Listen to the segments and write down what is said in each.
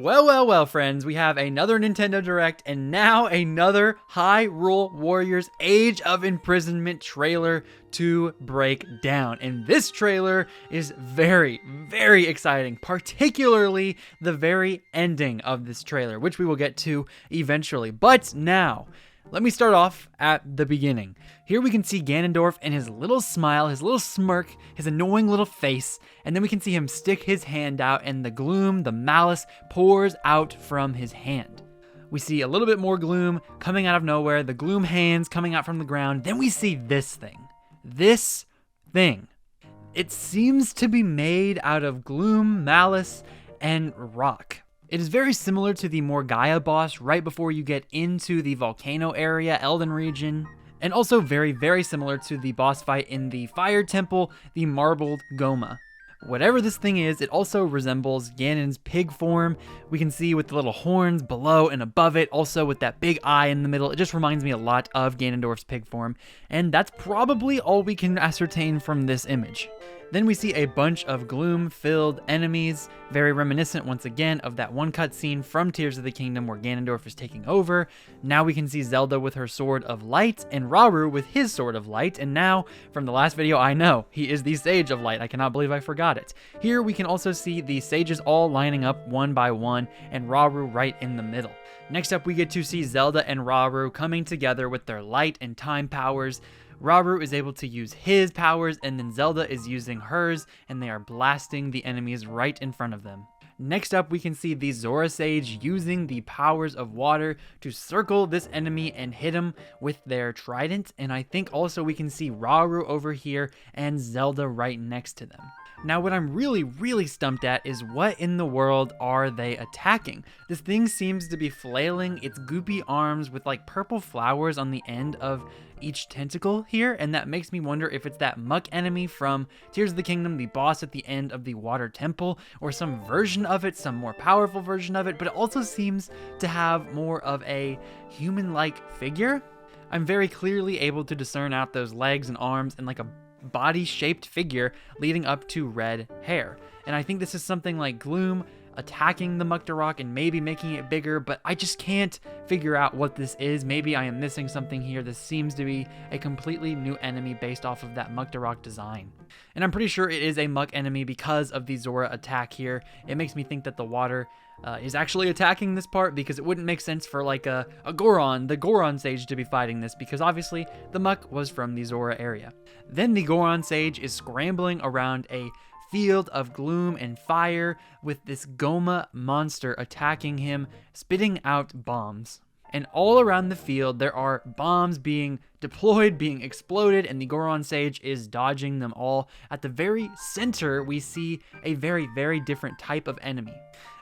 Well, friends, we have another Nintendo Direct and now another Hyrule Warriors Age of Imprisonment trailer to break down. And this trailer is very, very exciting, particularly the very ending of this trailer, which we will get to eventually. But now, let me start off at the beginning. Here we can see Ganondorf and his little smile, his little smirk, his annoying little face, and then we can see him stick his hand out and the gloom, the malice pours out from his hand. We see a little bit more gloom coming out of nowhere, the gloom hands coming out from the ground. Then we see this thing. This thing. It seems to be made out of gloom, malice, and rock. It is very similar to the Morgaya boss right before you get into the volcano area, Elden region, and also very, very similar to the boss fight in the Fire Temple, the Marbled Goma. Whatever this thing is, it also resembles Ganon's pig form. We can see with the little horns below and above it, also with that big eye in the middle. It just reminds me a lot of Ganondorf's pig form, and that's probably all we can ascertain from this image. Then we see a bunch of gloom-filled enemies, very reminiscent once again of that one cutscene from Tears of the Kingdom where Ganondorf is taking over. Now we can see Zelda with her Sword of Light and Rauru with his Sword of Light, and now, from the last video, I know, he is the Sage of Light. I cannot believe I forgot it. Here we can also see the sages all lining up one by one, and Rauru right in the middle. Next up, we get to see Zelda and Rauru coming together with their light and time powers. Rauru is able to use his powers, and then Zelda is using hers, and they are blasting the enemies right in front of them. Next up, we can see the Zora Sage using the powers of water to circle this enemy and hit him with their trident, and I think also we can see Rauru over here and Zelda right next to them. Now, what I'm really stumped at is what in the world are they attacking? This thing seems to be flailing its goopy arms with like purple flowers on the end of each tentacle here, and that makes me wonder if it's that muck enemy from Tears of the Kingdom, the boss at the end of the Water Temple, or some version of it, some more powerful version of it, but it also seems to have more of a human-like figure. I'm very clearly able to discern out those legs and arms and like a body-shaped figure leading up to red hair. And I think this is something like Gloom attacking the Muktarok and maybe making it bigger, but I just can't figure out what this is. Maybe I am missing something here. This seems to be a completely new enemy based off of that Muktarok design. And I'm pretty sure it is a muck enemy because of the Zora attack here. It makes me think that the water is actually attacking this part, because it wouldn't make sense for like the Goron Sage to be fighting this, because obviously the muck was from the Zora area. Then the Goron Sage is scrambling around a field of gloom and fire with this Goma monster attacking him, spitting out bombs. And all around the field there are bombs being deployed, being exploded, and the Goron Sage is dodging them all. At the very center, we see a very different type of enemy.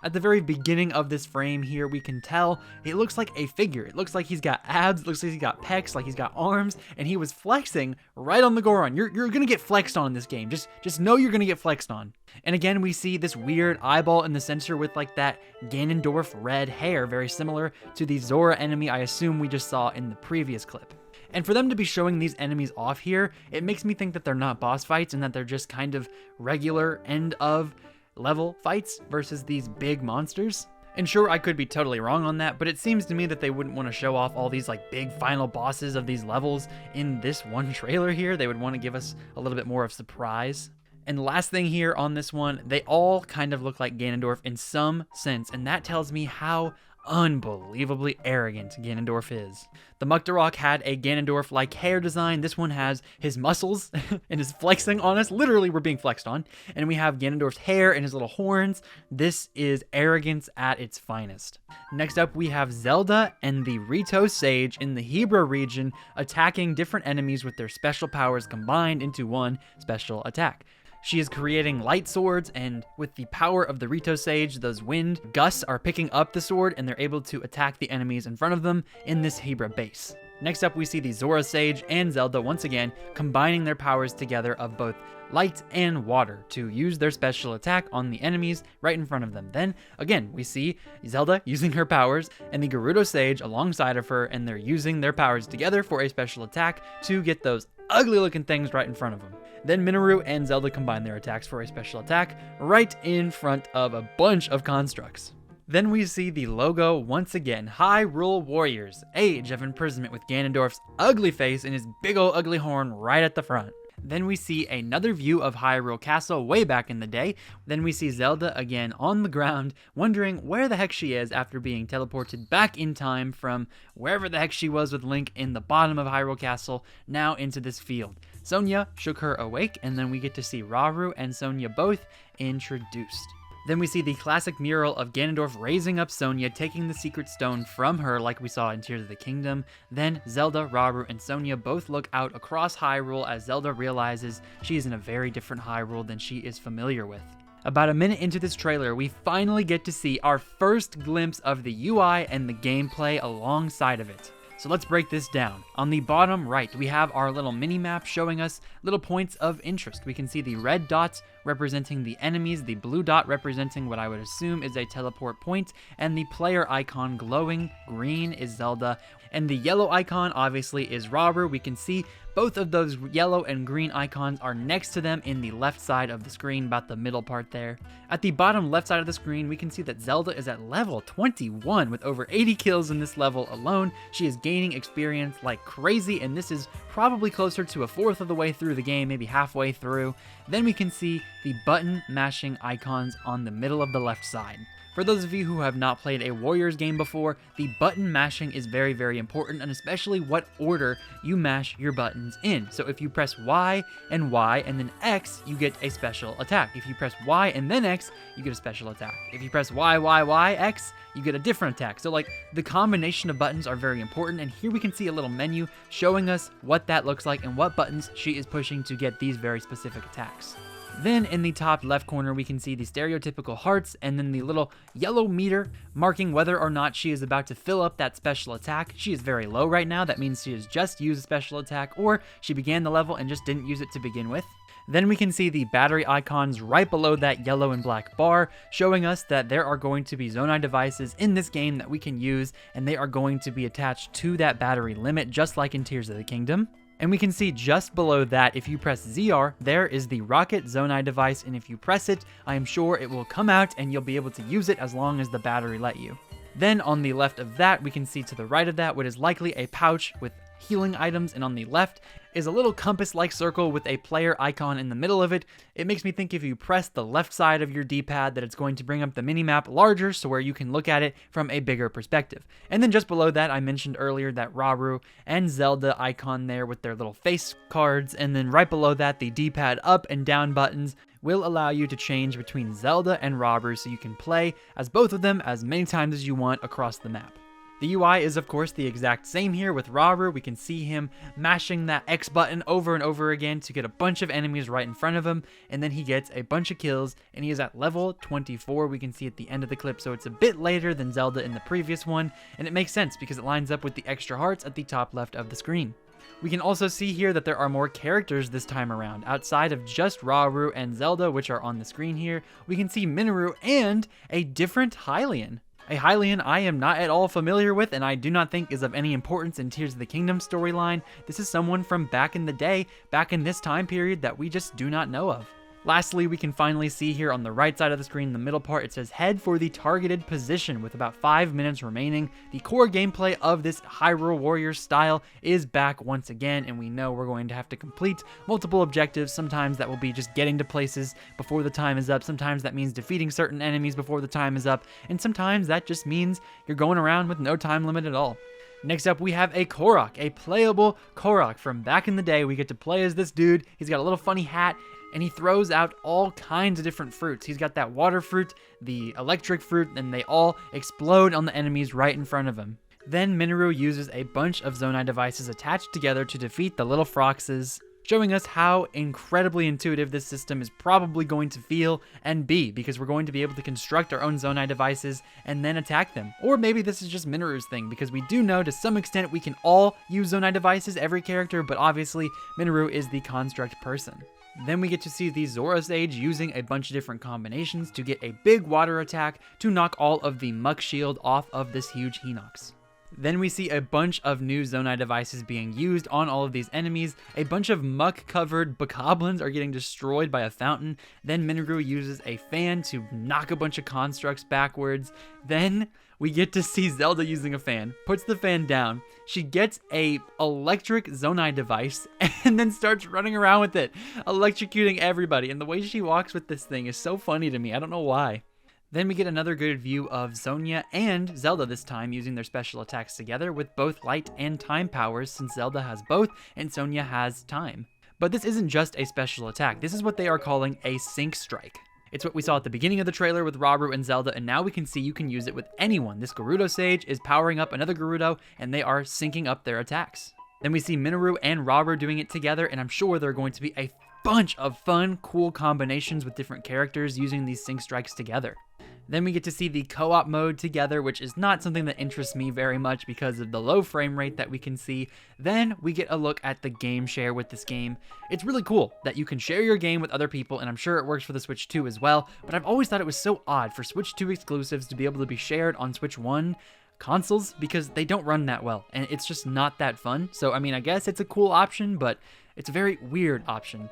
At the very beginning of this frame here, we can tell it looks like a figure. It looks like he's got abs, it looks like he's got pecs, like he's got arms, and he was flexing right on the Goron. You're gonna get flexed on in this game. Just know you're gonna get flexed on. And again, we see this weird eyeball in the center with like that Ganondorf red hair, very similar to the Zora enemy I assume we just saw in the previous clip. And for them to be showing these enemies off here, it makes me think that they're not boss fights and that they're just kind of regular end of level fights versus these big monsters. And sure, I could be totally wrong on that, but it seems to me that they wouldn't want to show off all these like big final bosses of these levels in this one trailer here. They would want to give us a little bit more of surprise. And last thing here on this one, they all kind of look like Ganondorf in some sense, and that tells me how unbelievably arrogant Ganondorf is. The Muktarok had a Ganondorf-like hair design. This one has his muscles and is flexing on us. Literally, we're being flexed on. And we have Ganondorf's hair and his little horns. This is arrogance at its finest. Next up, we have Zelda and the Rito Sage in the Hebra region attacking different enemies with their special powers combined into one special attack. She is creating light swords, and with the power of the Rito Sage, those wind gusts are picking up the sword, and they're able to attack the enemies in front of them in this Hebra base. Next up, we see the Zora Sage and Zelda once again combining their powers together of both light and water to use their special attack on the enemies right in front of them. Then, again, we see Zelda using her powers and the Gerudo Sage alongside of her, and they're using their powers together for a special attack to get those ugly looking things right in front of them. Then Minoru and Zelda combine their attacks for a special attack right in front of a bunch of constructs. Then we see the logo once again, Hyrule Warriors, Age of Imprisonment, with Ganondorf's ugly face and his big ol' ugly horn right at the front. Then we see another view of Hyrule Castle way back in the day. Then we see Zelda again on the ground, wondering where the heck she is after being teleported back in time from wherever the heck she was with Link in the bottom of Hyrule Castle, now into this field. Sonia shook her awake, and then we get to see Rauru and Sonia both introduced. Then we see the classic mural of Ganondorf raising up Sonia, taking the secret stone from her like we saw in Tears of the Kingdom. Then Zelda, Rauru, and Sonia both look out across Hyrule as Zelda realizes she is in a very different Hyrule than she is familiar with. About a minute into this trailer, we finally get to see our first glimpse of the UI and the gameplay alongside of it. So let's break this down. On the bottom right, we have our little mini map showing us little points of interest. We can see the red dots representing the enemies, the blue dot representing what I would assume is a teleport point, and the player icon glowing green is Zelda, and the yellow icon obviously is Rauru. We can see both of those yellow and green icons are next to them in the left side of the screen, about the middle part there. At the bottom left side of the screen, we can see that Zelda is at level 21 with over 80 kills in this level alone. She is gaining experience like crazy, and this is probably closer to a fourth of the way through the game, maybe halfway through. Then we can see the button mashing icons on the middle of the left side. For those of you who have not played a Warriors game before, the button mashing is very, very important, and especially what order you mash your buttons in. So if you press Y and then X, you get a special attack. If you press Y and then X, you get a special attack. If you press Y, X, you get a different attack. So like the combination of buttons are very important, and here we can see a little menu showing us what that looks like and what buttons she is pushing to get these very specific attacks. Then in the top left corner, we can see the stereotypical hearts and then the little yellow meter marking whether or not she is about to fill up that special attack. She is very low right now. That means she has just used a special attack, or she began the level and just didn't use it to begin with. Then we can see the battery icons right below that yellow and black bar, showing us that there are going to be Zonai devices in this game that we can use, and they are going to be attached to that battery limit, just like in Tears of the Kingdom. And we can see just below that, if you press ZR, there is the Rocket Zonai device, and if you press it, I am sure it will come out and you'll be able to use it as long as the battery let you. Then on the left of that, we can see to the right of that what is likely a pouch with healing items, and on the left is a little compass-like circle with a player icon in the middle of it. It makes me think if you press the left side of your D-pad that it's going to bring up the minimap larger, so where you can look at it from a bigger perspective. And then just below that, I mentioned earlier that Rauru and Zelda icon there with their little face cards, and then right below that, the D-pad up and down buttons will allow you to change between Zelda and Rauru, so you can play as both of them as many times as you want across the map. The UI is of course the exact same here with Rauru. We can see him mashing that X button over and over again to get a bunch of enemies right in front of him, and then he gets a bunch of kills, and he is at level 24, we can see at the end of the clip, so it's a bit later than Zelda in the previous one, and it makes sense because it lines up with the extra hearts at the top left of the screen. We can also see here that there are more characters this time around. Outside of just Rauru and Zelda, which are on the screen here, we can see Minoru and a different Hylian. A Hylian I am not at all familiar with, and I do not think is of any importance in Tears of the Kingdom storyline. This is someone from back in the day, back in this time period that we just do not know of. Lastly, we can finally see here on the right side of the screen, the middle part, it says head for the targeted position with about 5 minutes remaining. The core gameplay of this Hyrule Warriors style is back once again, and we know we're going to have to complete multiple objectives. Sometimes that will be just getting to places before the time is up. Sometimes that means defeating certain enemies before the time is up. And sometimes that just means you're going around with no time limit at all. Next up, we have a Korok, a playable Korok from back in the day. We get to play as this dude. He's got a little funny hat, and he throws out all kinds of different fruits. He's got that water fruit, the electric fruit, and they all explode on the enemies right in front of him. Then Minoru uses a bunch of Zonai devices attached together to defeat the little Froxes, showing us how incredibly intuitive this system is probably going to feel and be, because we're going to be able to construct our own Zonai devices and then attack them. Or maybe this is just Minoru's thing, because we do know to some extent we can all use Zonai devices, every character, but obviously Minoru is the construct person. Then we get to see the Zora Sage using a bunch of different combinations to get a big water attack to knock all of the Muck Shield off of this huge Hinox. Then we see a bunch of new Zonai devices being used on all of these enemies. A bunch of muck-covered bokoblins are getting destroyed by a fountain. Then Minoru uses a fan to knock a bunch of constructs backwards. Then we get to see Zelda using a fan, puts the fan down. She gets a electric Zonai device and then starts running around with it, electrocuting everybody. And the way she walks with this thing is so funny to me. I don't know why. Then we get another good view of Sonia and Zelda this time using their special attacks together with both light and time powers, since Zelda has both and Sonia has time. But this isn't just a special attack. This is what they are calling a sync strike. It's what we saw at the beginning of the trailer with Rauru and Zelda, and now we can see you can use it with anyone. This Gerudo Sage is powering up another Gerudo, and they are syncing up their attacks. Then we see Minoru and Rauru doing it together, and I'm sure there are going to be a bunch of fun, cool combinations with different characters using these sync strikes together. Then we get to see the co-op mode together, which is not something that interests me very much because of the low frame rate that we can see. Then we get a look at the game share with this game. It's really cool that you can share your game with other people, and I'm sure it works for the Switch 2 as well, but I've always thought it was so odd for Switch 2 exclusives to be able to be shared on Switch 1 consoles because they don't run that well, and it's just not that fun. So, I mean, I guess it's a cool option, but it's a very weird option.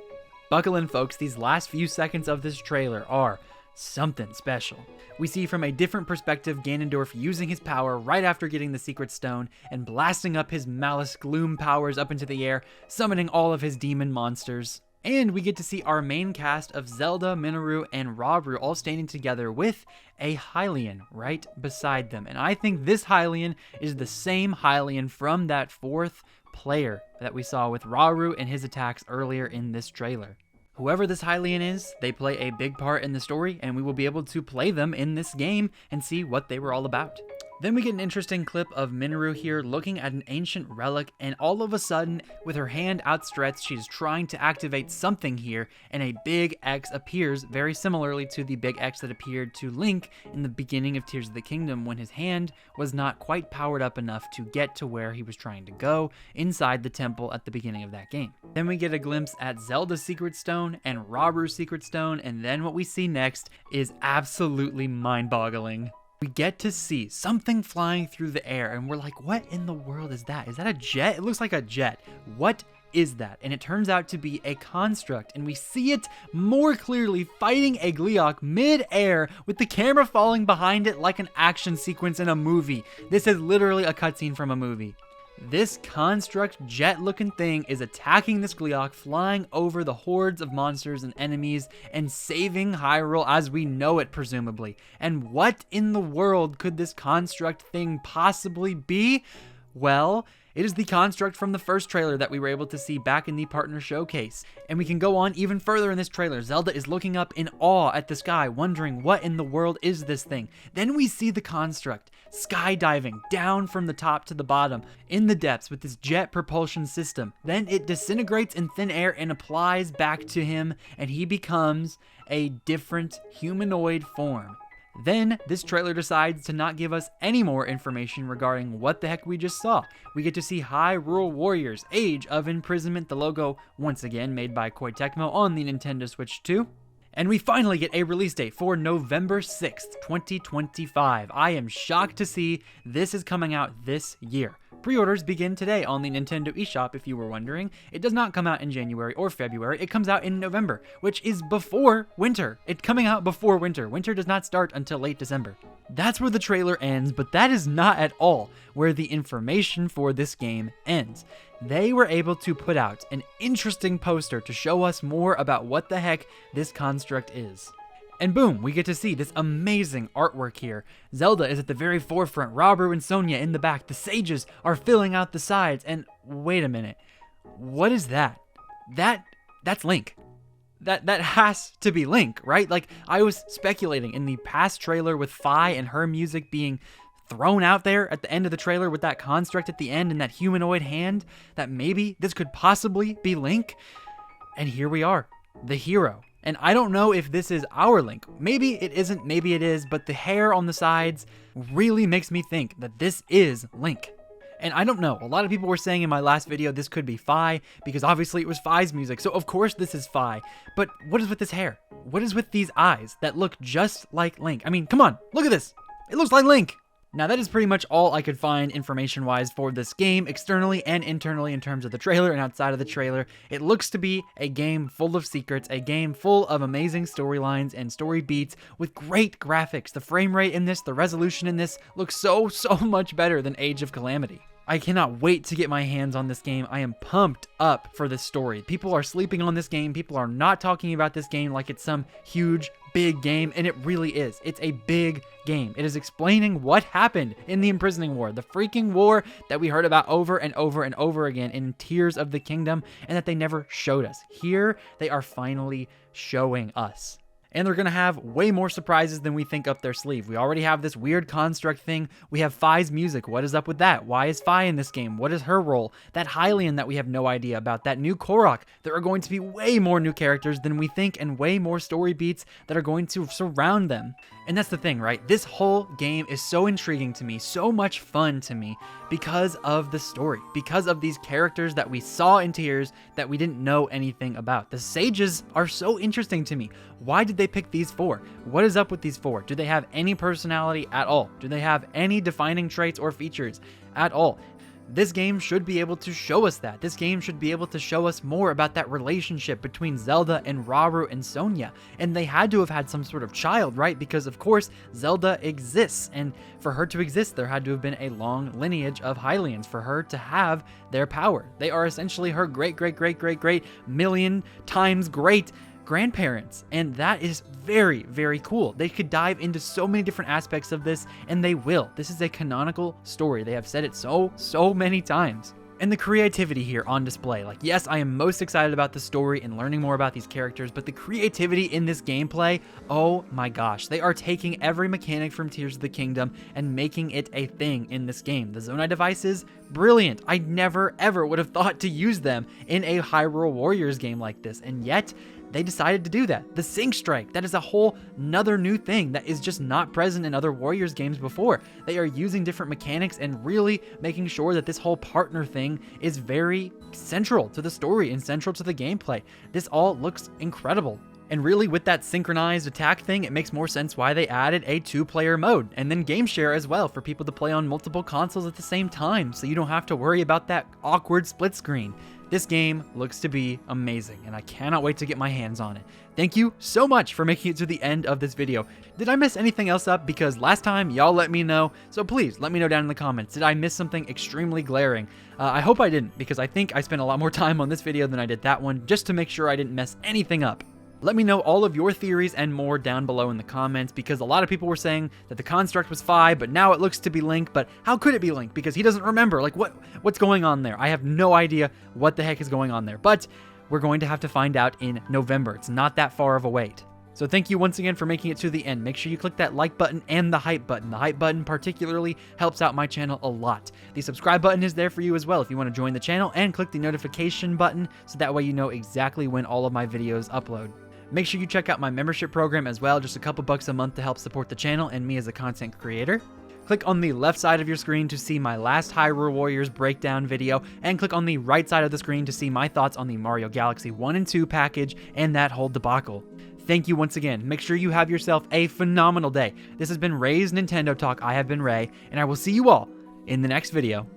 Buckle in, folks. These last few seconds of this trailer are something special. We see from a different perspective Ganondorf using his power right after getting the Secret Stone and blasting up his Malice Gloom powers up into the air, summoning all of his demon monsters. And we get to see our main cast of Zelda, Minoru, and Rauru all standing together with a Hylian right beside them. And I think this Hylian is the same Hylian from that fourth player that we saw with Rauru and his attacks earlier in this trailer. Whoever this Hylian is, they play a big part in the story, and we will be able to play them in this game and see what they were all about. Then we get an interesting clip of Minoru here looking at an ancient relic, and all of a sudden, with her hand outstretched, she's trying to activate something here, and a big X appears very similarly to the big X that appeared to Link in the beginning of Tears of the Kingdom when his hand was not quite powered up enough to get to where he was trying to go inside the temple at the beginning of that game. Then we get a glimpse at Zelda's Secret Stone and Rauru's Secret Stone, and then what we see next is absolutely mind-boggling. We get to see something flying through the air, and we're like, what in the world is that? Is that a jet? It looks like a jet. What is that? And it turns out to be a construct, and we see it more clearly fighting a Gleeok mid-air with the camera falling behind it like an action sequence in a movie. This is literally a cutscene from a movie. This construct jet-looking thing is attacking this Gleeok, flying over the hordes of monsters and enemies and saving Hyrule as we know it, presumably. And what in the world could this construct thing possibly be? Well, it is the construct from the first trailer that we were able to see back in the partner showcase. And we can go on even further in this trailer. Zelda is looking up in awe at the sky, wondering what in the world is this thing. Then we see the construct skydiving down from the top to the bottom in the depths with this jet propulsion system. Then it disintegrates in thin air and applies back to him, and he becomes a different humanoid form. Then, this trailer decides to not give us any more information regarding what the heck we just saw. We get to see Hyrule Warriors Age of Imprisonment, the logo once again made by Koei Tecmo on the Nintendo Switch 2. And we finally get a release date for November 6th, 2025. I am shocked to see this is coming out this year. Pre-orders begin today on the Nintendo eShop, if you were wondering. It does not come out in January or February. It comes out in November, which is before winter. It's coming out before winter. Winter does not start until late December. That's where the trailer ends, but that is not at all where the information for this game ends. They were able to put out an interesting poster to show us more about what the heck this construct is. And boom, we get to see this amazing artwork here. Zelda is at the very forefront, Rauru and Sonia in the back, the sages are filling out the sides, and wait a minute, what is that? That's Link. That has to be Link, right? Like, I was speculating in the past trailer with Fi and her music being thrown out there at the end of the trailer with that construct at the end and that humanoid hand, that maybe this could possibly be Link. And here we are, the hero. And I don't know if this is our Link. Maybe it isn't, maybe it is, but the hair on the sides really makes me think that this is Link. And I don't know, a lot of people were saying in my last video this could be Fi, because obviously it was Fi's music, so of course this is Fi. But what is with this hair? What is with these eyes that look just like Link? I mean, come on, look at this. It looks like Link. Now that is pretty much all I could find information-wise for this game, externally and internally in terms of the trailer and outside of the trailer. It looks to be a game full of secrets, a game full of amazing storylines and story beats with great graphics. The frame rate in this, the resolution in this looks so much better than Age of Calamity. I cannot wait to get my hands on this game. I am pumped up for this story. People are sleeping on this game. People are not talking about this game like it's some huge, big game, and it really is. It's a big game. It is explaining what happened in the Imprisoning War, the freaking war that we heard about over and over and over again in Tears of the Kingdom, and that they never showed us. Here, they are finally showing us. And they're going to have way more surprises than we think up their sleeve. We already have this weird construct thing. We have Phi's music. What is up with that? Why is Phi in this game? What is her role? That Hylian that we have no idea about. That new Korok. There are going to be way more new characters than we think and way more story beats that are going to surround them. And that's the thing, right? This whole game is so intriguing to me, so much fun to me because of the story, because of these characters that we saw in Tears that we didn't know anything about. The sages are so interesting to me. Why did they pick these 4? What is up with these 4? Do they have any personality at all? Do they have any defining traits or features at all? This game should be able to show us that. This game should be able to show us more about that relationship between Zelda and Rauru and Sonia. And they had to have had some sort of child, right? Because of course, Zelda exists. And for her to exist, there had to have been a long lineage of Hylians for her to have their power. They are essentially her great million times great grandparents, and that is very cool. They could dive into so many different aspects of this, and they will. This is a canonical story. They have said it so many times. And the creativity here on display. Like, yes, I am most excited about the story and learning more about these characters, but the creativity in this gameplay, oh my gosh. They are taking every mechanic from Tears of the Kingdom and making it a thing in this game. The Zonai devices, brilliant. I never ever would have thought to use them in a Hyrule Warriors game like this, and yet they decided to do that. The Sync Strike, that is a whole nother new thing that is just not present in other Warriors games before. They are using different mechanics and really making sure that this whole partner thing is very central to the story and central to the gameplay. This all looks incredible. And really, with that synchronized attack thing, it makes more sense why they added a 2-player mode, and then game share as well for people to play on multiple consoles at the same time, so you don't have to worry about that awkward split screen. This game looks to be amazing, and I cannot wait to get my hands on it. Thank you so much for making it to the end of this video. Did I mess anything else up? Because last time, y'all let me know, so please let me know down in the comments. Did I miss something extremely glaring? I hope I didn't, because I think I spent a lot more time on this video than I did that one, just to make sure I didn't mess anything up. Let me know all of your theories and more down below in the comments, because a lot of people were saying that the construct was Phi, but now it looks to be Link. But how could it be Link? Because he doesn't remember. Like, what's going on there? I have no idea what the heck is going on there. But we're going to have to find out in November. It's not that far of a wait. So thank you once again for making it to the end. Make sure you click that like button and the hype button. The hype button particularly helps out my channel a lot. The subscribe button is there for you as well if you want to join the channel, and click the notification button so that way you know exactly when all of my videos upload. Make sure you check out my membership program as well, just a couple bucks a month to help support the channel and me as a content creator. Click on the left side of your screen to see my last Hyrule Warriors breakdown video, and click on the right side of the screen to see my thoughts on the Mario Galaxy 1 and 2 package and that whole debacle. Thank you once again. Make sure you have yourself a phenomenal day. This has been Ray's Nintendo Talk. I have been Ray, and I will see you all in the next video.